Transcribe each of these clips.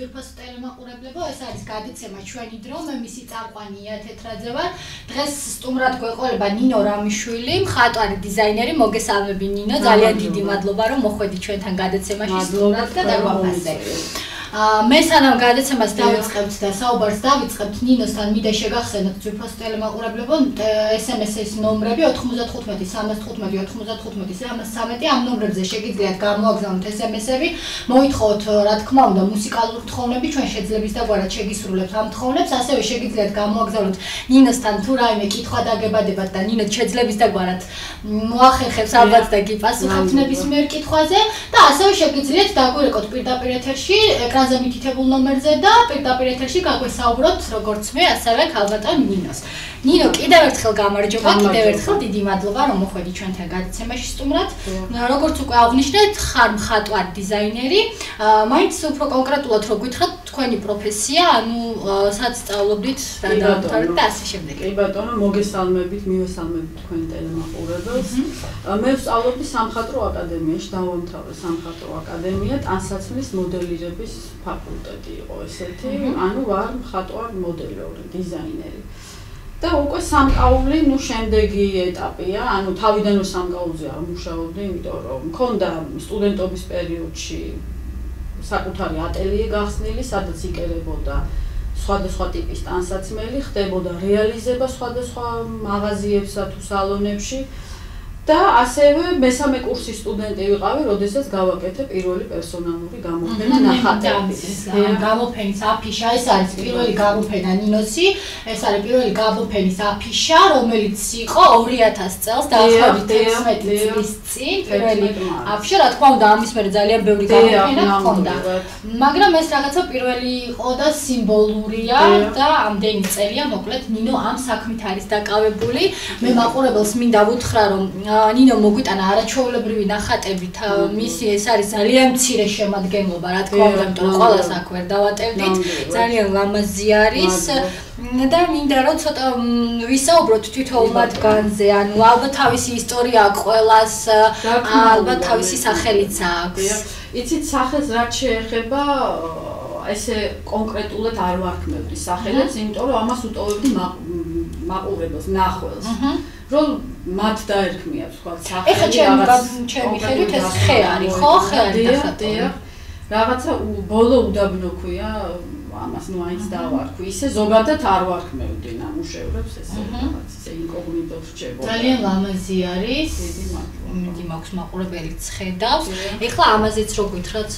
ძვირფას ტელემაყურებლებო, ეს არის გადაცემა ჩვენი დრო, მე მისი წამყვანი ია თეთრაძე ვარ. დღეს სტუმრად გვეყოლება ნინო რამიშვილი, მხატვარი, დიზაინერი. მოგესალმები ნინო, ძალიან დიდი მადლობა რომ მოხვედი ჩვენთან გადაცემაში სტუმრად და დაგვაფასე. მე სანამ გადაცემას დავიწყებთ და საუბარს დავიწყებთ ნინოსთან, მინდა შეგახსენოთ ძვირფას ტელემაყურებლებო, SMS-ის ნომრები 95 315 95 313 ამ ნომრებზე შეგიძლიათ გამოაგზავნოთ SMS-ები, მოითხოვოთ რა თქმა უნდა მუსიკალური თხოვნები, ჩვენ შეძლების დაგვარად შეგისრულებთ ამ თხოვნებს, ასევე შეგიძლიათ გამოაგზავნოთ ნინოსთან თუ რაიმე კითხვა დაგებადებათ და ნინო შეძლების დაგვარად მოახერხებს ალბათ და გიპასუხებთ ნებისმიერ კითხვაზე და ასევე შეგიძლიათ დაგვირეკოთ პირდაპირ ეთერში ზე მითითებულ ნომერზე და პირდაპირ ეთერში გაგვესაუბროთ როგორც მე, ასევე ქალბატონ ნინოს. ნინო, კიდევ ერთხელ გამარჯობა, კიდევ ერთხელ დიდი მადლობა რომ მოხვედი ჩვენთან გადაცემაში სტუმრად. როგორც უკვე აღნიშნეთ, ხარ მხატვარი, დიზაინერი. მაინც უფრო კონკრეტულად რო გითხრათ, თქვენი პროფესია, ანუ სად სწავლობდით, რა დაამთავრეთ და ასე შემდეგ. კი ბატონო, მოგესალმებით, მივესალმებით თქვენ ტელემაყურებელს. მე ვსწავლობდი სამხატვრო აკადემიაში, დავამთავრე სამხატვრო აკადემია, ტანსაცმლის მოდელირების ფაკულტეტი იყო ესეთი, ანუ ვარ მხატვარი, მოდელორი, დიზაინერი. და უკვე სამკაული, შემდეგი ეტაპია, ანუ თავიდან სამკაულზე არ მუშაობდი, იმიტომ რომ მქონდა სტუდენტობის პერიოდში საკუთარი ატელიე გახსნილი, სადაც იკერებოდა სხვადასხვა ტიპის ტანსაცმელი, ხდებოდა რეალიზება სხვადასხვა მაღაზიებსა თუ სალონებში. და ასევე მესამე კურსის სტუდენტი ვიყავი, როდესაც გავაკეთე პირველი პერსონალური გამოფენა ნახატების. გამოფენის აფიშა, ეს არის პირველი გამოფენა ნინოსი, ეს არის პირველი გამოფენის აფიშა, რომელიც იყო 2000 წელს დაახლოებით 11 წლის წინ, პირველი აფიშა, რა თქმა უნდა, ამის მერე ძალიან ბევრი გამოფენა ჰქონდა. მაგრამ ეს რაღაცა პირველი იყო და სიმბოლურია და ამდენი წელია, მოკლედ ნინო ამ საქმით არის დაკავებული. მე მაყურებელს მინდა ვუთხრა, რომ ნინო მოგვიტანა არაჩვეულებრივი ნახატებით, მისი ეს არის ძალიან მცირე შემადგენლობა, რა თქმა უნდა, იმიტომ რომ ყველას აქ ვერ დავატევდით, ძალიან ლამაზი არის და მინდა რომ ცოტა ვისაუბროთ თითოეულ მათგანზე, ანუ ალბათ თავისი ისტორია აქვს ყველას, ალბათ თავისი სახელიც აქვს. იცით, სახელს რაც შეეხება ესე კონკრეტულად არ ვარქმევდი სახელებს, იმიტომ რომ ამას უტოვებდი მაყურებელს, ნახველს. რომ მათ დაერქმიათ თქვა სახელი რაღაცა ჩემი ხედვით ეს ხე არის ხო ხე არის დახატული რაღაცა ბოლო უდაბნო ქვია ამას ნუ აიც დავარქვი ისე ზოგადად არ ვარქმევდი ნამუშევრებს ესე რაღაც ისე ინკოგნიტო რჩებოდა ძალიან ლამაზი არის დიდი მაქვს მაყურებელიც ხედავს ეხლა ამაზეც რო გითხრათ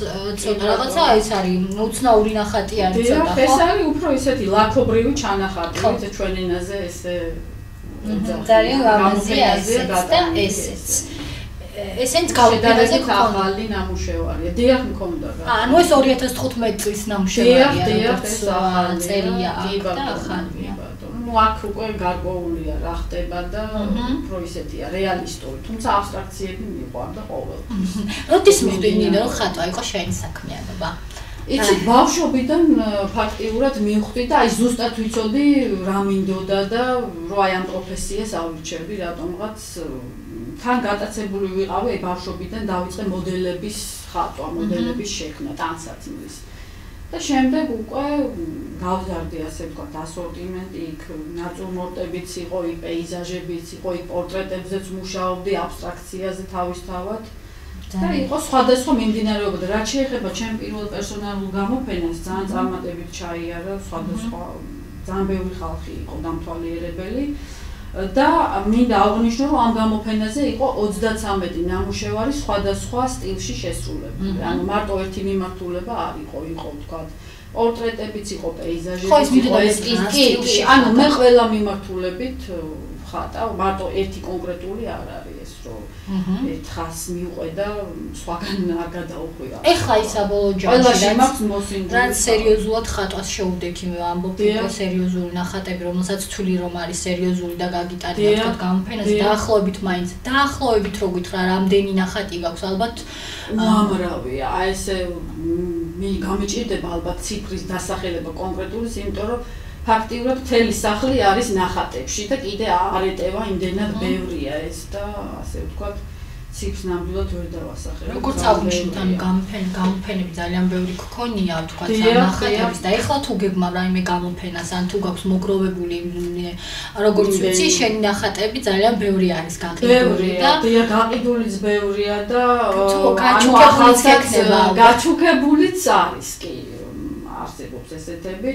ცოტა რაღაცა ეს არის უცნაური ნახატი არის ცოტა ხო ეს არის უფრო ისეთი ლაქობრივი ჩანახატი ეს ჩვენ ენაზე ესე ძალიან ლამაზი არის და ესეც. ესენც გავიდანაზე ახალი ნამუშევარია. დიახ მქონდა რა. ანუ ეს 2015 წლის ნამუშევარია. დიახ ეს ახალი წერია და ახალია. ნუ აქ უკვე გარკვეულია რა ხდება და უფრო ისეთია რეალისტური, თუმცა აბსტრაქციები მიყვარდა ყოველთვის. როდის მივხვდი ნინო რომ ხატვა იყო შენი საქმიანობა? იცით, ბავშვობიდან ფაქტიურად მივხვდი და აი ზუსტად ვიცოდი რა მინდოდა და რომ აი ამ პროფესიას ავირჩევდი რატომღაც თან გატაცებული ვიყავი აი ბავშვობიდან დავიწყე მოდელების ხატვა, მოდელების შექმნა, ტანსაცმლის. და შემდეგ უკვე გავზარდი ასე ვთქვათ ასორტიმენტი, იქ ნაწურმორტებიც იყო, იქ პეიზაჟებიც იყო, იქ პორტრეტებზეც მუშაობდი, აბსტრაქციაზე თავისთავად. და იყო სხვადასხვა მიმდინარეობა და რაც შეეხება ჩემ პირველ პერსონალურ გამოფენას ძალიან წარმატებით ჩაიარა სხვადასხვა ძალიან ბევრი ხალხი იყო დამთვალიერებელი და მინდა აღვნიშნო რომ ამ გამოფენაზე იყო 33 ნამუშევარი სხვადასხვა სტილში შესრულებული ანუ მარტო ერთი მიმართულება არ იყო ვთქვათ პორტრეტებიც იყო პეიზაჟებიც იყო ესკიზი ანუ მე ყველა მიმართულებით ხატა მარტო ერთი კონკრეტული არ არის ეს რომ ერთხას მიუყვედა სხვაგან არ გადაუხვია. ეხლა ისა ბოლო ჯამში რაც სერიოზულად ხატვას შეუდექი მე ამბობ უკვე სერიოზული ნახატები რომელსაც თვლი რომ არის სერიოზული და გაგიტარია თქვა გამოფენაზე დაახლოებით მაინც დაახლოებით რო გითხრა რამდენი ნახატი გაქვს ალბათ უამრავია აი ესე გამიჭირდება ალბათ ციფრის დასახელება კონკრეტული იმიტომ რომ ფაქტიურად მთელი სახლი არის ნახატებში და კიდე არ ეტევა იმდენად ბევრია ეს და ასე ვთქვათ ციფრს ნამდვილად ვერ დავასახელებ. როგორც აღნიშნეთ, ანუ გამოფენები ძალიან ბევრი გქონია, თქვა ნახატების და ეხლა თუ გეგმავ რაიმე გამოფენას, ან თუ გაქვს მოგროვებული, როგორც ვიცი, შენი ნახატები ძალიან ბევრი არის გაყიდული და გაყიდულიც ბევრია და გაჩუქებულიც გაჩუქებულიც არის კი, არსებობს ესეთები.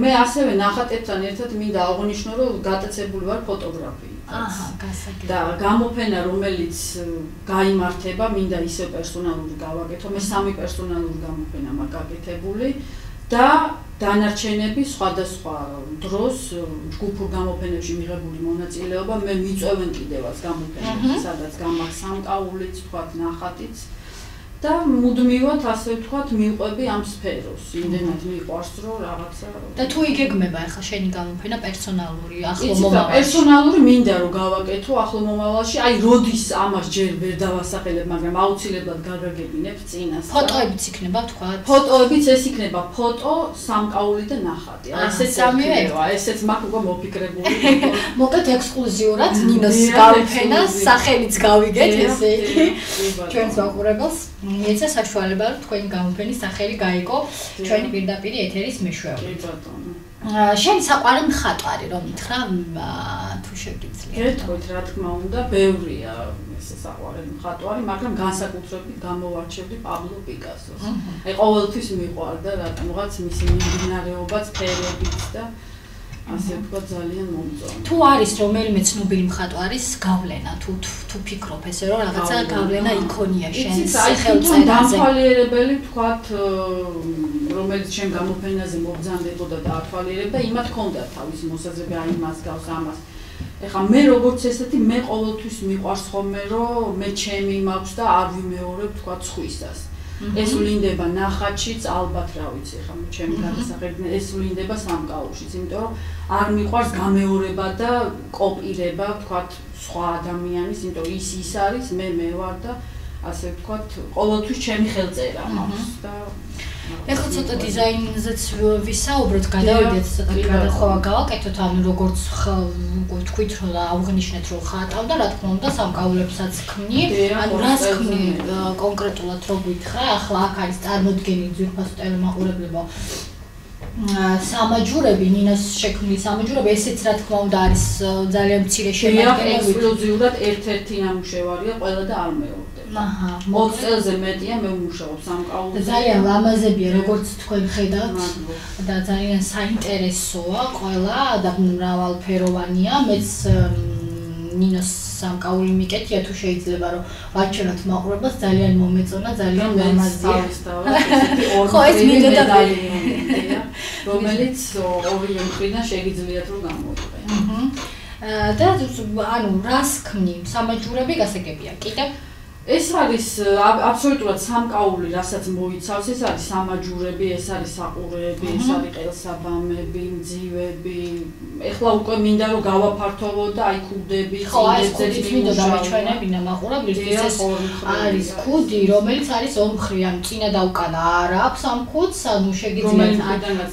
მე ასევე ნახატებთან ერთად მინდა აღვნიშნო, რომ გატაცებული ვარ ფოტოგრაფიით. გასაგებია. და გამოფენა, რომელიც გაიმართება, მინდა ისე პერსონალური გავაკეთო. მე 3 პერსონალური გამოფენა მაქვს გაკეთებული და დანარჩენები სხვადასხვა დროს ჯგუფურ გამოფენებში მიღებული მონაწილეობა მე მიწვევენ კიდევაც გამოფენებში, სადაც გამაქვს სამკაულიც, თქვათ ნახატიც. და მუდმივად ასე ვთქვათ მივყვები ამ სფეროს. იმდენად მიყვარს რომ რაღაცა და თუ იგეგმება ახლა შენი გამოფენა პერსონალური ახლო მომავალში. პერსონალური მინდა რომ გავაკეთო ახლო მომავალში. აი როდის ამას ჯერ ვერ დავასახელებ, მაგრამ აუცილებლად გაგაგებინებ წინას. ფოტოებიც იქნება თქვათ. ფოტოებიც ეს იქნება ფოტო, სამკაული და ნახატი. აი ესეც სამივეა, ესეც მაქვს უკვე მოფიქრებული. მოკლედ ექსკლუზიურად ნინოს გამოფენას სახელიც გავიგეთ ესე იგი. ჩვენს მაყურებელს მიეცა საშუალება რომ თქვენი გამოფენის სახელი გაიგო ჩვენი პირდაპირ ეთერის მეშვეობით. კი ბატონო. შენი საყვარელი მხატვარი რომ მითხრა თუ შეგიძლია. გეტყვით რა თქმა უნდა, ბევრია ესე საყვარელი მხატვარი, მაგრამ განსაკუთრებით გამოვარჩევდი პაბლო პიკასოს. აი ყოველთვის მიყვარდა რატომღაც მისი მიმდინარეობაც, ფერებიც და ასე ვთქვათ ძალიან მომწონდა. თუ არის რომელიმე ცნობილი მხატვარის გავლენა, თუ ფიქრობ ესე რომ რაღაცა გავლენა იქონია შენს სახელმწიფოზე. დამთვალიერებელი ვთქვათ, რომელიც შენ გამოფენაზე მობრძანდებოდა და ათვალიერებდა, იმათ ჰქონდა თავისი მოსაზრება, აი მას გავს ამას. ეხლა მე როგორც ესეთი, მე ყოველთვის მიყვარს ხოლმე რომ მე ჩემი მაქვს და არ ვიმეორებ ვთქვათ სხვისას. ეს ვლინდება ნახატშიც, ალბათ რა ვიცი, ხა ჩემი გადასაღები ეს ვლინდება სამკაულშიც, იმიტომ რომ არ მიყვარს გამეორება და კოპირება, ვთქვათ, სხვა ადამიანის, იმიტომ ის არის, მე ვარ და ასე ვთქვათ, ყოველთვის ჩემი ხელწერა მაქვს და ეხლა ცოტა დიზაინზეც ვისაუბროთ, გადავიდეთ ცოტა გადახვევა გავაკეთოთ, ანუ როგორც თქვით რომ აღვნიშნეთ რომ ხატავ და რა თქმა უნდა სამკაულებსაც ქმნი, ანუ რას ქმნი კონკრეტულად რო გითხრა, ახლა აქ არის წარმოდგენილი ძვირფასო ტელემაყურებლებო სამაჯურები, ნინოს შექმნილი სამაჯურები, ესეც რა თქმა უნდა არის ძალიან მცირე შემადგენლობით. ექსკლუზიურად ერთ-ერთი ნამუშევარია, ყველა და არ მეორდება. 20 წელზე მეტია მე ვმუშაობ სამკაულზე. ძალიან ლამაზებია, როგორც თქვენ ხედავთ და ძალიან საინტერესოა ყველა და მრავალფეროვანია. მეც ნინოს სამკაული მიკეთია თუ შეიძლება რომ ვაჩვენოთ მაყურებელს, ძალიან მომეწონა, ძალიან ლამაზია. ხო, ეს მინდოდა რომელიც ორივე მხრიდან შეგიძლიათ რომ გამოიყენო. და ანუ რას ქმნი სამაჯურები გასაგებია კიდევ ეს არის აბსოლუტურად სამკაული, რასაც მოიცავს, ეს არის სამაჯურები, ეს არის საყურეები, ეს არის ყელსაბამები, მძივები. ეხლა უკვე მინდა რომ გავაფართოვო და აი ქუდები, წინდებზე მინდა დავაჩვენებინა მაყურებლისთვის, ეს არის ქუდი, რომელიც არის ორმხრივი, ანუ წინა და უკანა არ აქვს ამ ქუდს, ანუ შეგიძლიათ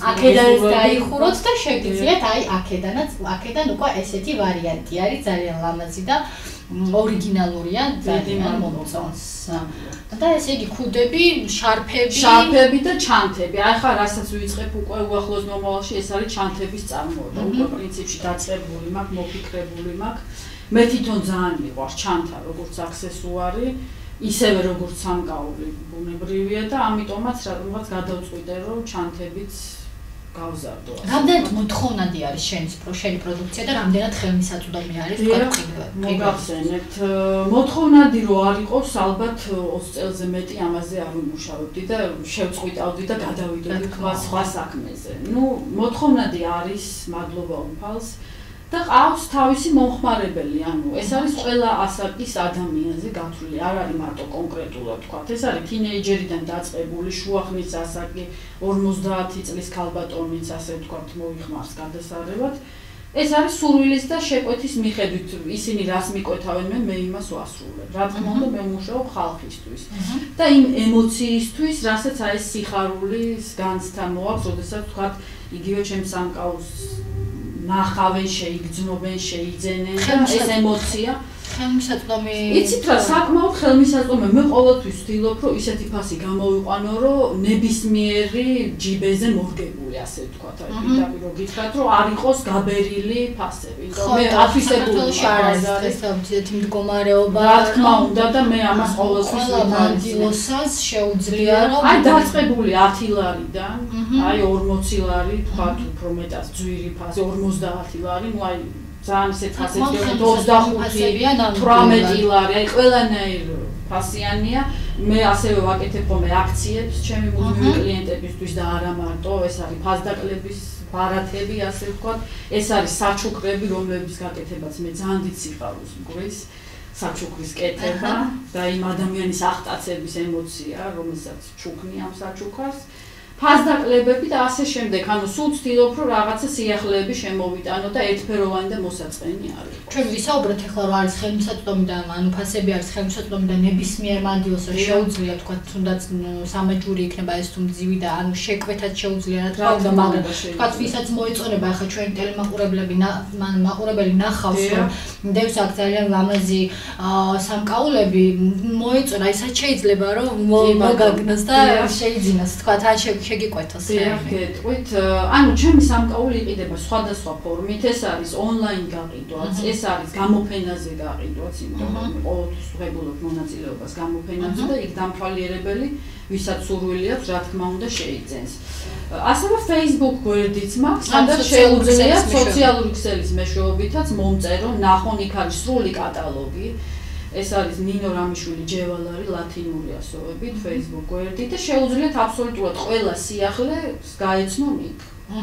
აქედანაც დაიხუროთ და შეგიძლიათ აი აქედან უკვე ესეთი ვარიანტი არის, ძალიან ლამაზი და ორიგინალურია, ძალიან მომწონს. და ესე იგი ქუდები, შარფები და ჩანთები. აი ხა რასაც ვიწყებ უკვე უახლოს მომავალში, ეს არის ჩანთების წარმოება. უკვე პრინციპში დაწყებული მაქვს, მოფიქრებული მაქვს. მე თვითონ ძალიან მიყვარს ჩანთა როგორც აქსესუარი, ისევე როგორც სამკაული ბუნებრივია და ამიტომაც რადგანაც გადავწყვიტე რომ ჩანთებიც გავზარდო. რამდენად მოთხოვნადი არის შენი პროდუქცია და რამდენად ხელმისაწვდომი არის მოგახსენებთ. მოთხოვნადი რო არ იყოს, ალბათ 20 წელზე მეტი ამაზე არ ვიმუშავებდი და შევწყვიტავდი და გადავიდოდი სხვა საქმეზე. მოთხოვნადი არის, მადლობა უმფალს. და ყავს თავისი მომხმარებელი, ანუ ეს არის ყველა ასაკის ადამიანზე გათვლილი, არ არის მარტო კონკრეტულად თქვა. ეს არის თინეიჯერიდან დაწყებული, შუახნის ასაკი, 50 წლის ქალბატონიც, ასე ვთქვათ, მოიხმარს გადასარევად. ეს არის სურვილის და შეკვეთის მიხედვით, ისინი რას მიკვეთავენ, მე იმას ვასრულებ. რა თქმა უნდა, მე ვმუშაობ ხალხისთვის და იმ ემოციისთვის, რასაც აი ეს სიხარულის განცდა მოაქვს, როდესაც ვთქვათ, იგივე ჩემს სამკაულს ნახავენ, შეიგრძნობენ, შეიძენენ და ეს ემოცია ხელმისაწვდომი იცით რა საკმაოდ ხელმისაწვდომი მე ყოველთვის ვცდილობ რომ ისეთი ფასი გამოვიყვანო რომ ნებისმიერი ჯიბეზე მორგებული ასე ვთქვათ აი პირდაპირ რომ გითხრათ რომ არ იყოს გაბერილი ფასები იმიტომ მე აფისებულში არ არის ესეთი მდგომარეობა რა თქმა უნდა და მე ამას ყოველთვის მანდილოსას შეუძლია რომ აი დაწყებული 10 ლარიდან აი 40 ლარი თქვათ უფრო მეტად ძვირი ფასი 50 ლარი ნუ აი ძალიან ისეთ ფასებში 25 18 ლარი აი ყველანაირ ფასიანია მე ასევე ვაკეთებ ხოლმე აქციებს ჩემი მუდმივი კლიენტებისთვის და არა მარტო ეს არის ფასდაკლების ბარათები ასე ვთქვათ ეს არის საჩუქრები რომლებიც გაკეთებაც მე ძალიან დიდ სიყვარულს მგრის საჩუქრის კეთება და იმ ადამიანის აღტაცების ემოცია რომელსაც ჩუქნი ამ საჩუქრს ფასდაკლებები და ასე შემდეგ. ანუ სულ ვცდილობ რომ რაღაცა სიახლეები შემოვიტანო და ერთფეროვანი და მოსაწყენი არის. ჩვენ ვისაუბრეთ ახლა რა არის ხელმისაწვდომი და ანუ ფასები არის ხელმისაწვდომი და ნებისმიერ მანდილოსს შეუძლია თქვა თუნდაც სამაჯური იქნება ეს თუ მძივი და ანუ შეკვეთაც შეუძლია რა თქმა უნდა მაგრამ თქვა ვისაც მოეწონება ახლა ჩვენი ტელემაყურებელი ნახავს რომ დევს აქ ძალიან ლამაზი სამკაულები მოეწონა ისაც შეიძლება რომ მოგაგნოს და შეიძინოს თქვა თან შეგიკვეთოს გეტყვით ანუ ჩემი სამკაული იყიდება სხვადასხვა ფორმით ეს არის ონლაინ გაყიდვაც ეს არის გამოფენაზე გაყიდვაც იმიტომ რომ ყოველთვის ვღებულობ მონაწილეობას გამოფენაზე და იქ დამთვალიერებელი ვისაც სურვილი აქვს რა თქმა უნდა შეიძენს ასევე Facebook გვერდიც მაქვს სადაც შეუძლია სოციალური ქსელის მეშვეობითაც მომწერო ნახონ იქ არის სრული კატალოგი ეს არის ნინო რამიშვილი ჯევალარი ლათინური ასოებით Facebook გვერდი და შეუძლიათ აბსოლუტურად ყველა სიახლეს გაეცნონ იქ.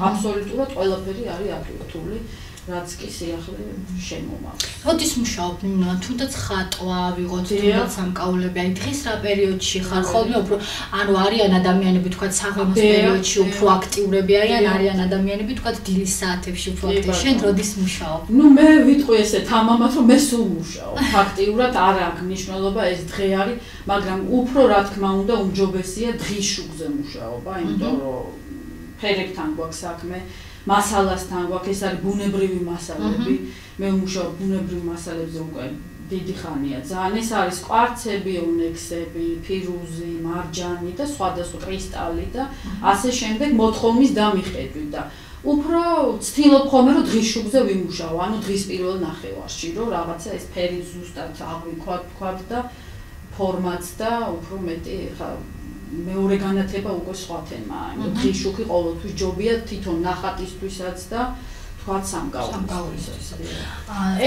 აბსოლუტურად ყველაფერი არის აკრიტული, რაც კი სიახლე შემომაქვს. როდის მუშაობ ნინო? თუნდაც ხატვა ვიღოთ, თუნდაც სამკაულები, აი დღეს რა პერიოდში ხარ ხოლმე უფრო ანუ არიან ადამიანები თქვა საღამოს პერიოდში უფრო აქტიურები არიან ადამიანები თქვა დილის საათებში უფრო აქტიურები. შენ როდის მუშაობ? ნუ მე ვიტყვი ესეთ ამამად რომ მე სულ მუშაობ. ფაქტიურად არ აქვს მნიშვნელობა ეს დღე არის, მაგრამ უფრო რა თქმა უნდა უმჯობესია დღის შუქზე მუშაობა, იმიტომ რომ ფერებთან გვაქვს საქმე მასალასთან გვაქვს ეს არის ბუნებრივი მასალები მე ვმუშაობ ბუნებრივ მასალებზე უკვე დიდი ხანია ძალიან ეს არის კვარცები, ონექსები, ფირუზი, მარჯანი და სხვადასხვა კრისტალი და ასე შემდეგ მოთხოვნის დამიხედვით და უფრო ვცდილობ ხოლმე რომ დღის შუქზე ვიმუშაო ანუ დღის პირველ ნახევარში რომ რაღაცა ეს ფერი ზუსტად აღვიქვათ და ფორმაც და უფრო მეტი ხა მეორე განათება უკვე სხვა თემაა. დღის შუქი ყოველთვის ჯობია თვითონ ნახატისთვისაც და თქვა სამკაულისთვისაც.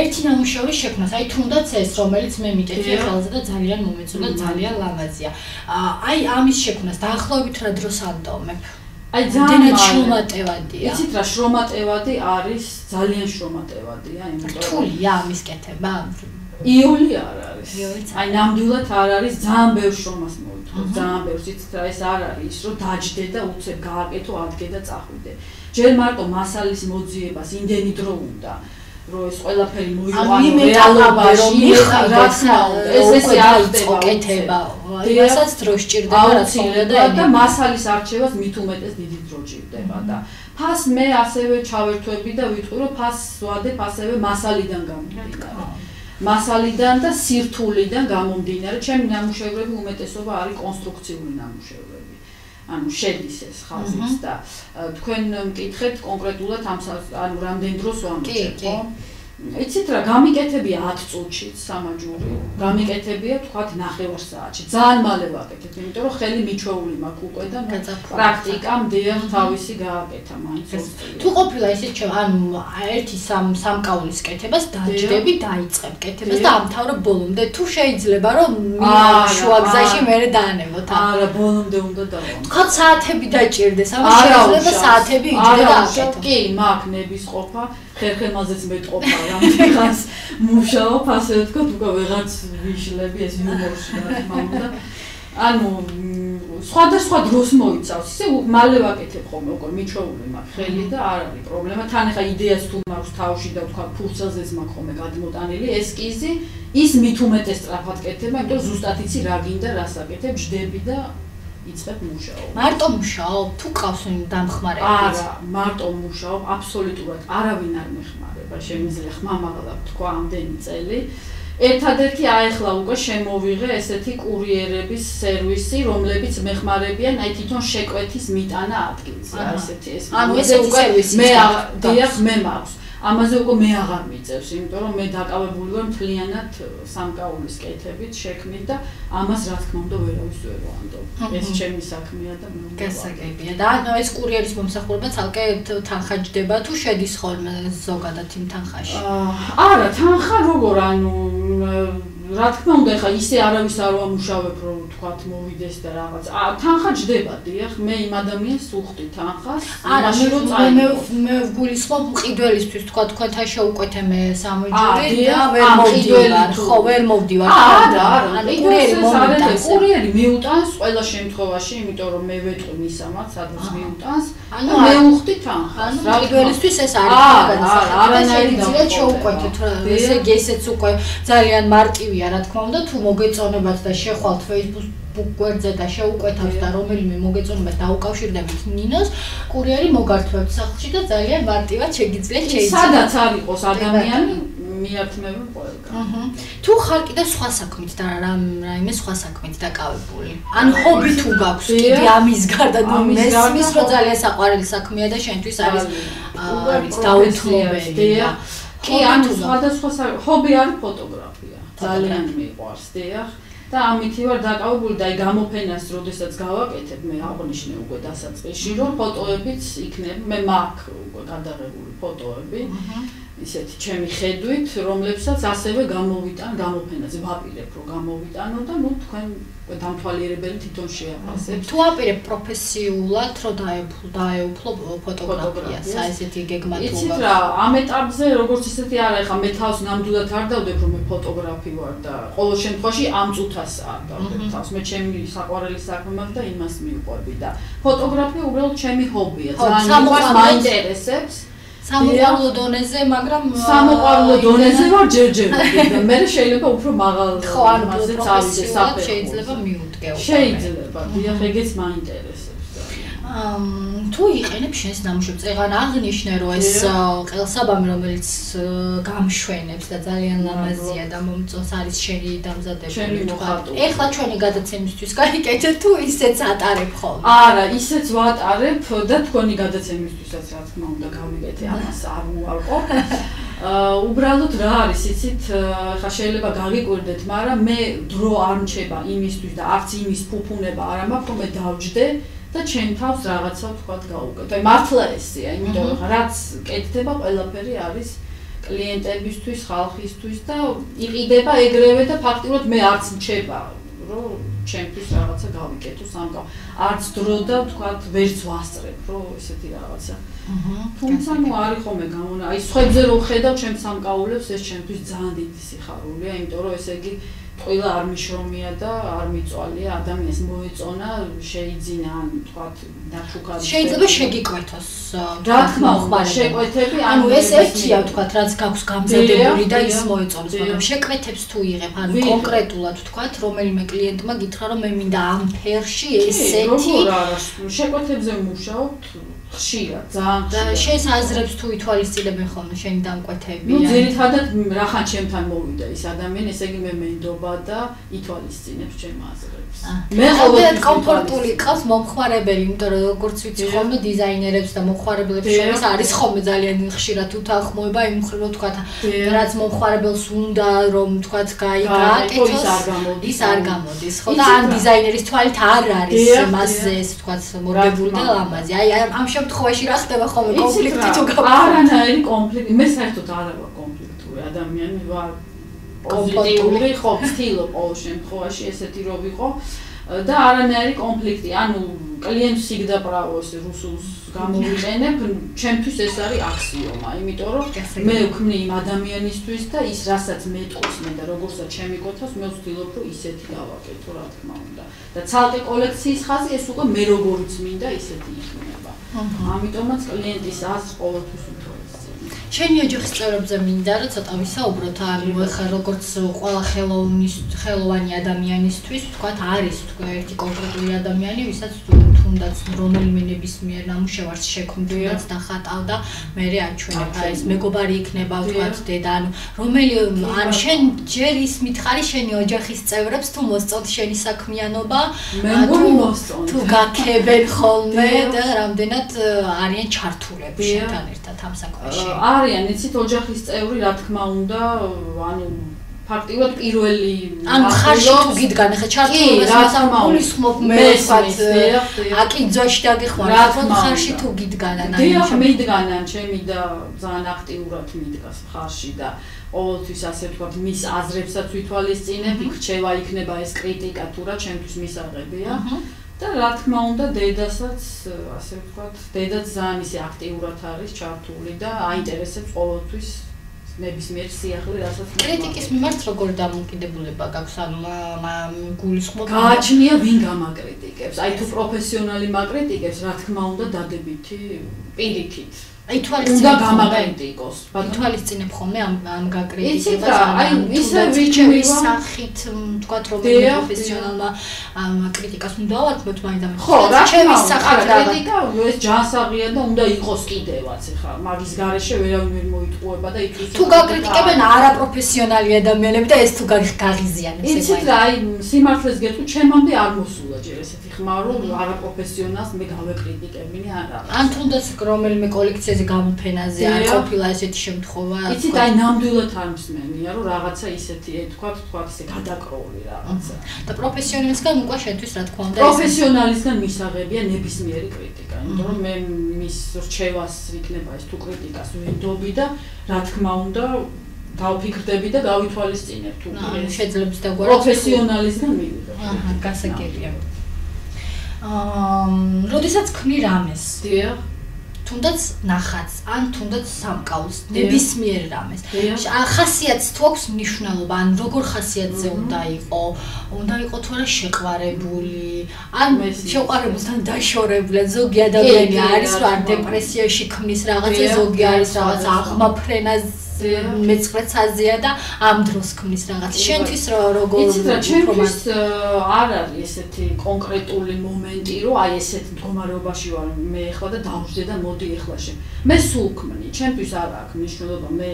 ერთი ნამუშევრის შექმნას, აი თუნდაც ეს რომელიც მე მიტეთია ხელზე და ძალიან მომეწონა, ძალიან ლამაზია. აი ამის შექმნას დაახლოებით რა დროს ამდომებ? აი ძალიან შრომატევადია. იცით რა შრომატევადი არის, ძალიან შრომატევადია, იმიტომ რომ რთულია ამის კეთება. იული არ არის. აი ნამდვილად არ არის, ძალიან ბევრ შრომას მოითხოვს, ძალიან ბევრს იცით რა ეს არ არის ის რომ დაჯდე და უცებ გააკეთო, ადგე და წახვიდე. ჯერ მარტო მასალის მოძიებას იმდენი დრო უნდა რომ ეს ყველაფერი მოიყვანო რეალობაში რა თქმა უნდა ეს არ წოკეთება რასაც დრო სჭირდება რა თქმა უნდა და მასალის არჩევას მით უმეტეს დიდი დრო სჭირდება და ფას მე ასევე ჩავერთვები და ვიტყვი რომ ფას ვადებ ასევე მასალიდან გამომდინარე მასალიდან და სირთულიდან გამომდინარე ჩემი ნამუშევრები უმეტესობა არის კონსტრუქციული ნამუშევრები ანუ შედის ეს ხაზიც და თქვენ მკითხეთ კონკრეტულად ამ ანუ რამდენ დროს ვამბობთ ხო იცით რა გამიკეთებია 10 წუთში სამაჯური გამიკეთებია თქვათ 9 საათში ძალიან მალე ვაკეთებ იმიტომ რომ ხელი მიჩვეული მაქვს უკვე და პრაქტიკა მდიახ თავისი გააკეთა მაინც თუ ყოფილა ისე ანუ ერთი სამკაულის კეთებას დაჯდები დაიწყებ კეთებას და ამთავრებ ბოლომდე თუ შეიძლება რომ შუაგზაში მე დაანებოთ არა ბოლომდე უნდა დავამო თქვათ საათები დაჭირდეს ამას შეიძლება საათები იჯდე და აკეთო კი მაქვს ნების ყოფა ხერხემაზეც მეტყობა რამდენიღაც მუშაობ ასე ვთქვათ უკვე ვეღარც ვიშლები ეს იუმორში რა თქმა უნდა ანუ სხვადასხვა დროს მოიცავს ისე მალე ვაკეთებ ხოლმე უკვე მიჩვეული მაქვს ხელი და არ არის პრობლემა თან ახლა იდეას თუ მაქვს თავში და ვთქვათ ფურცელზეც მაქვს ხოლმე გადმოტანილი ესკიზი ის მით უმეტეს სწრაფად კეთება იმიტომ რომ ზუსტად იცი რა გინდა რას აკეთებ ჯდები და იწყებ მუშაობა. მარტო მუშაობ თუ ყავს დამხმარებელი? არა, მარტო მუშაობ, აბსოლუტურად არავინ არ მეხმარება. შემიძლია ხმამაღლა თქვა ამდენი წელი. ერთადერთი აეხლა უკვე შემოვიღე ესეთი კურიერების სერვისი, რომლებიც მეხმარებიან აი თვითონ შეკვეთის მიტანა ადგილზე, ესეთი ეს. ანუ ესეთი სერვისი მე მაქვს. ამაზე უკვე მე აღარ მიწევს, იმიტომ რომ მე დაკავებული ვარ მთლიანად სამკაულის კეთებით, შექმნით და ამას რა თქმა უნდა ვერავის ვერ ვანდო. ეს ჩემი საქმეა და მე გასაგებია. და ანუ ეს კურიერის მომსახურება ცალკე თანხა ჯდება თუ შედის ხოლმე ზოგადად იმ თანხაში? არა, თანხა როგორ, ანუ რა თქმა უნდა, ხა ისე არავის არ ვამუშავებ, რომ თქვათ მოვიდეს და რაღაც. თანხა ჯდება, დიახ, მე იმ ადამიანს უხდი თანხას. არა, მე ვგულისხმობ მყიდველისთვის, თქვათ თქვენთან შეუკვეთე მე სამოჯური და ვერ მოვდივარ, ხო, ვერ მოვდივარ. არა, კურიერი მიუტანს ყველა შემთხვევაში, იმიტომ რომ მე ვეტყვი მისამაც, სადაც მიუტანს. ანუ მე უხდი თანხას. რა მყიდველისთვის ეს არის განსაკუთრებით შეუკვეთეთ, ესე იგი ესეც უკვე ძალიან მარტივია, რა თქმა უნდა, თუ მოგეწონებათ და შეხვალთ Facebook გვერდზე და შეუკვეთავთ და რომელიმე მოგეწონებათ დაუკავშირდებით ნინოს, კურიერი მოგართვებთ სახლში და ძალიან მარტივად შეგიძლიათ შეიძლება. სადაც არ იყოს ადამიანი მიართმევენ ყველგან. თუ ხარ კიდე სხვა საქმით და რაიმე სხვა საქმით დაკავებული. ან ჰობი თუ გაქვს კიდე ამის გარდა და მესმის რომ ძალიან საყვარელი საქმეა და შენთვის არის დაუთმობელი. კი, ანუ სხვადასხვა ჰობი არის ფოტოგრაფია. ძალიან მიყვარს, დიახ. და ამითი ვარ დაკავებული და აი გამოფენას როდესაც გავაკეთებ მე აღნიშნე უკვე დასაწყისში რომ ფოტოებიც იქნება მე მაქვს უკვე გადაღებული ფოტოები ისეთი ჩემი ხედვით რომლებსაც ასევე გამოვიტან გამოფენაზე ვაპირებ რომ გამოვიტანო და ნუ თქვენ დამთვალიერებელი თვითონ შეაფასებთ თუ აპირებ პროფესიულად რომ დაეუფლო ფოტოგრაფიას აი ესეთი გეგმა თუ იცით რა ამ ეტაპზე როგორც ისეთი არა ეხლა მე თავს ნამდვილად არ დავდებ რომ მე ფოტოგრაფი ვარ და ყოველ შემთხვევაში ამ წუთას არ დავდებ თავს მე ჩემი საყვარელი საქმე მაქვს და იმას მივყვები და ფოტოგრაფია უბრალოდ ჩემი ჰობია ძალიან მაინტერესებს სამოყვარულო დონეზე, მაგრამ სამოყვარულო დონეზე ვარ ჯერჯერობით და მე შეიძლება უფრო მაღალ მასზე წავიდე საფეხურზე. შეიძლება მიუდგე. შეიძლება, დიახ, ეგეც მაინტერესებს. თუ იყენებ შენს ნამუშევრს, ეგან აღნიშნე რომ ეს ყელსაბამი რომელიც გამშვენებს და ძალიან ლამაზია და მომწონს არის შენი დამზადებული თქვა. ეხლა ჩვენი გადაცემისთვის გაიკეთე თუ ისეც ატარებ ხოლმე? არა, ისეც ვატარებ და თქვენი გადაცემისთვისაც რა თქმა უნდა გავიკეთე, ამას არ უარყო. უბრალოდ რა არის, იცით, ხა შეიძლება გაგიკვირდეთ, მაგრამ მე დრო არ მჩება იმისთვის და არც იმის ფუფუნება არ მაქვს, რომ მე დავჯდე და ჩემ თავს რაღაცა ვთქვათ გავუკეთო. აი მართლა ესეა, იმიტომ რომ რაც კეთდება, ყველაფერი არის კლიენტებისთვის, ხალხისთვის და იყიდება ეგრევე და ფაქტიურად მე არც მჩება, რომ ჩემთვის რაღაცა გავიკეთო სამკაულ. არც დრო და ვთქვათ ვერც ვასწრებ, რომ ესეთი რაღაცა. თუმცა ნუ არის ხოლმე გამონა. აი სხვებზე რო ხედავ ჩემ სამკაულებს, ეს ჩემთვის ძალიან დიდი სიხარულია, იმიტომ რომ ესე იგი ყველა არ მიშრომია და არ მიწვალია ადამიანს მოეწონა შეიძინა ან თქვათ დაშუქა შეიძლება შეგიკვეთოს რა თქმა უნდა შეკვეთები ანუ ეს ერთია თქვათ რაც გაქვს გამზადებული და ის მოეწონს მაგრამ შეკვეთებს თუ იღებ ანუ კონკრეტულად თქვათ რომელიმე კლიენტმა გითხრა რომ მე მინდა ამ ფერში ესეთი შეკვეთებზე მუშაობთ ხშირად ძალიან და შენს აზრებს თუ ითვალისწინებენ ხოლმე შენი დამკვეთები ნუ ძირითადად რახან ჩემთან მოვიდა ის ადამიანი ესე იგი მე მენდობა და ითვალისწინებს ჩემ აზრებს მე ყოველდღე კომფორტული ყავს მომხმარებელი იმიტომ რომ როგორც ვიცი ხოლმე დიზაინერებს და მომხმარებლებს შორის არის ხოლმე ძალიან ხშირად უთანხმოება იმ მხრივ რომ თქვათ რაც მომხმარებელს უნდა რომ თქვათ გაიგაკეთოს ის არ გამოდის ხო და ან დიზაინერის თვალით არ არის მასზე ეს თქვათ მორგებული და ლამაზი აი ამ შემთხვევაში რა ხდება ხოლმე კონფლიქტი თუ გაქვს არანაირი კონფლიქტი მე საერთოდ არ ვარ კონფლიქტური ადამიანი ვარ პოზიტიური ხო ვთილო ყოველ შემთხვევაში ესეთი რო ვიყო და არანაირი კონფლიქტი ანუ კლიენტს იგდა პრავოს რუსულს გამოვიყენებ ჩემთვის ეს არის აქსიომა იმიტომ რომ მე ვქმნი იმ ადამიანისთვის და ის რასაც მეტყვის მე და როგორცაც ჩემი კოთავს მე ვთილობ რომ ისეთი გავაკეთო რა თქმა უნდა და ცალკე კოლექციის ხაზი ეს უკვე მე როგორიც მინდა ისეთი იქნება ამიტომაც კლიენტის აზრს ყოველთვის უთვალისწინებ შენი ოჯახის წევრებზე მინდა რომ ცოტა ვისაუბროთ ანუ ეხლა როგორც ყველა ხელოვანი ადამიანისთვის ვთქვათ არის თქვა ერთი კონკრეტული ადამიანი ვისაც თუ თუნდაც რომელიმე ნებისმიერ ნამუშევარს შექმნილად დახატავდა, მე აჩვენებ ეს მეგობარი იქნება ვთქვათ დედა, ანუ რომელი ან შენ ჯერ ის მითხარი შენი ოჯახის წევრებს თუ მოსწონთ შენი საქმიანობა, თუ გაქებენ ხოლმე და რამდენად არიან ჩართულები შენთან ერთად ამ საქმეში. არიან, იცით ოჯახის წევრი რა თქმა უნდა, ანუ ფაქტიურად პირველი ანუ ხარში თუ გიდგან ახლა ჩართულობას გულისხმობ მე ვთქვათ აკიძოში დაგეხმაროთ ხარში თუ გიდგან ან დიახ მიდგანან ჩემი და ძალიან აქტიურად მიდგას ხარში და ყოველთვის ასე ვთქვათ მის აზრებსაც ვითვალისწინებ იქ რჩევა იქნება ეს კრიტიკა თუ რა ჩემთვის მისაღებია და რა თქმა უნდა დედასაც ასე ვთქვათ დედაც ძალიან ისე აქტიურად არის ჩართული და აინტერესებს ყოველთვის ნებისმიერ სიახლე რასაც კრიტიკის მიმართ როგორ დამოკიდებულება გაქვს ანუ გულისხმობ გააჩნია ვინ გამაკრიტიკებს აი თუ პროფესიონალი მაკრიტიკებს რა თქმა უნდა დადებითი პირიქით აი უნდა გამაკრიტიკოს ითვალისწინებ ხოლმე ამ გაკრიტიკებას აი ისე ვიჩვენის სახით თქვათ რომ პროფესიონალმა კრიტიკას უნდა ავატმოთ მაინც ხო რა ჩემი სახით კრიტიკა ეს ჯანსაღია და უნდა იყოს კიდევაც ხა მაგის გარეშე ვერავინ ვერ მოიტყუება და იქ თუ გაკრიტიკებენ არაპროფესიონალი ადამიანები და ეს თუ გაღიზიანებს იცით რა აი სიმართლეს გეტყვი ჩემამდე არ მოსულა ჯერ ესეთი ხმა რომ არაპროფესიონალს მე გავეკრიტიკებინე არა ან თუნდაც რომელიმე კოლექცია გამოფენაზე არ ყოფილა ესეთი შემთხვევა. იცით, აი ნამდვილად არ მსმენია, რომ რაღაცა ისეთი თქვათ ისე გადაკრული რაღაცა. და პროფესიონალისგან უკვე შენთვის რა თქმა უნდა პროფესიონალისგან მისაღებია ნებისმიერი კრიტიკა, იმიტომ რომ მე მის რჩევას იქნება ეს თუ კრიტიკას ვინდობი და რა თქმა უნდა გავფიქრდები და გავითვალისწინებ თუ შეძლებს დაგვარად პროფესიონალისგან მივიღებ. აჰა, გასაგებია. როდესაც ქმნი რამეს. დიახ. თუნდაც ნახატს, ან თუნდაც სამკაულს, ნებისმიერ რამეს. ხასიათს თუ აქვს მნიშვნელობა, ან როგორ ხასიათზე უნდა იყო თუ არა შეყვარებული, ან შეყვარებულთან დაშორებული, ზოგი ადამიანი არის რომ არ დეპრესიაში ქმნის რაღაცა, ზოგი არის რაღაცა აღმაფრენაზე მეცხრეცაზეა და ამ დროს ქმნის რაღაც. შენთვის როგორ იცით რა ჩემთვის არ არის ესეთი კონკრეტული მომენტი რომ აი ესეთ მდგომარეობაში ვარ მე ახლა და დავждე და მოდი ახლა მე სულ ქმნი ჩემთვის არ აქვს მნიშვნელობა მე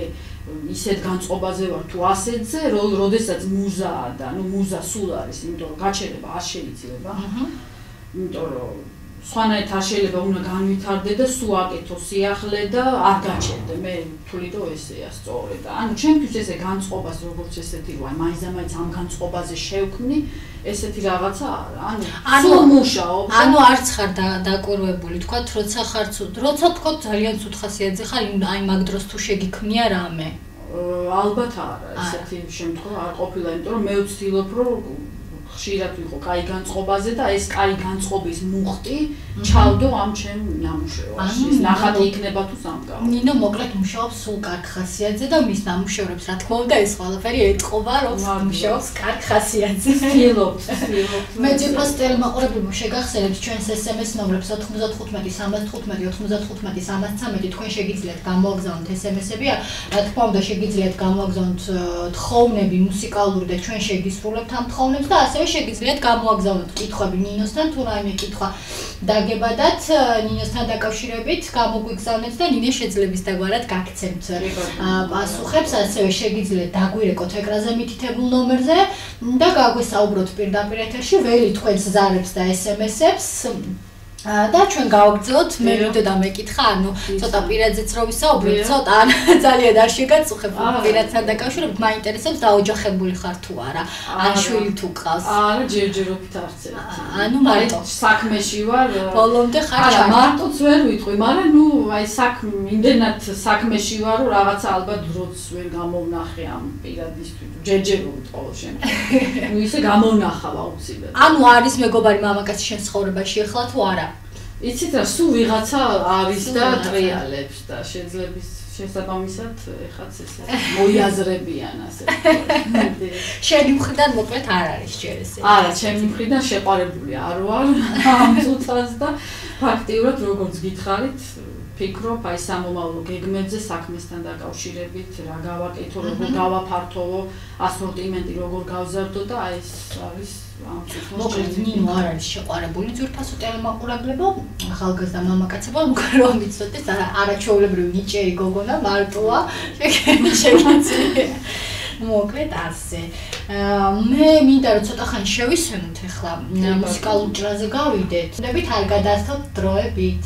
ისეთ განწყობაზე ვარ თუ ასეთზე როდესაც მუზაა და ნუ მუზა სულ არის იმიტომ რომ გაჩერება არ შეიძლება იმიტომ რომ სხვანაირად არ შეიძლება უნდა განვითარდე და სულ აკეთო სიახლე და არ გაჩერდე მე თვლი რომ ესეა სწორედ ანუ ჩემთვის ესე განწყობას როგორც ესეთი რა მაინც ამ განწყობაზე შევქმნი ესეთი რაღაცა არა ანუ სულ მუშაობ ანუ არც ხარ დაკვირვებული თქვათ როცა თქვათ ძალიან ცუდ ხასიათზე ხარ აი მაგ დროს თუ შეგიქმნია რამე ალბათ არა ესეთი შემთხვევა არ ყოფილა იმიტომ რომ მე ვცდილობ რომ ხშირად ვიყო კაი განწყობაზე და ეს კაი განწყობის მუხტი ჩავდო ამ ჩემ ნამუშევარში. ეს ნახატი იქნება თუ სამკაულო. ნინო მოკლედ მუშაობს სულ კარგ ხასიათზე და მის ნამუშევრებს რა თქმა უნდა ეს ყველაფერი ეთყობა რომ მუშაობს კარგ ხასიათზე. ვცდილობ. მე ძირფას ტელემაყურებლებმა შეგახსენებთ ჩვენს SMS ნომრებს 95 315 95 313 თქვენ შეგიძლიათ გამოგზავნოთ SMS-ები, რა თქმა უნდა შეგიძლიათ გამოგზავნოთ თხოვნები მუსიკალური და ჩვენ შეგისრულებთ ამ თხოვნებს და ასევე შეგიძლიათ გამოაგზავნოთ კითხვები ნინოსთან თუ რაიმე კითხვა დაგებადათ ნინოსთან დაკავშირებით გამოგვიგზავნეთ და ნინე შეძლებს დაგვარად გაგცემთ პასუხებს ასევე შეგიძლიათ დაგვირეკოთ ეკრანზე მითითებულ ნომერზე და გაგვესაუბროთ პირდაპირ ეთერში ველი თქვენს ზარებს და SMS-ებს და ჩვენ გავაგზავნოთ მე ვიდეო და მეკითხა ანუ ცოტა პირადზეც რო ვისაუბროთ ცოტა ძალიან არ შეგაწუხებ პირადთან დაკავშირებით მაინტერესებს დაოჯახებული ხარ თუ არა ან შვილი თუ ყავს არა ჯერჯერობით არც ერთი ანუ მარტო საქმეში ვარ ბოლომდე ხარ არა მარტოც ვერ ვიტყვი მაგრამ ნუ აი იმდენად საქმეში ვარ რომ რაღაცა ალბათ დროც ვერ გამოვნახე ამ პირადისთვის ჯერჯერობით ყოველ შემთხვევაში ნუ ისე გამოვნახავ აუცილებლად ანუ არის მეგობარი მამაკაცი შენ ცხოვრებაში ახლა თუ არა იცით რა სულ ვიღაცა არის და ტრიალებს და შეძლებს შესაბამისად ეხაც ესე მოიაზრებიან ასე შენი მხრიდან მოკლედ არ არის ჯერ ესე არა ჩემი მხრიდან შეყარებული არ ვარ ამ წუთას და ფაქტიურად როგორც გითხარით ფიქრობ აი სამომავლო გეგმებზე საქმესთან დაკავშირებით რა გავაკეთო, როგორ გავაფართოვო, ასორტიმენტი როგორ გავზარდო და აი ეს არის ამ თვითონ მოკლედ ნინო არ არის შეყვარებული ძვირფასო ტელემაყურებლებო, ახალგაზრდა მამაკაცებო, რომ იცოდეს არაჩვეულებრივი ნიჭიერი გოგონა მარტოა, შეგიძლია. მოკლედ ასე. მე მინდა რომ ცოტა ხანი შევისვენოთ ახლა მუსიკალურ ჭრაზე გავიდეთ. დებით არ გადაასწროთ დროებით.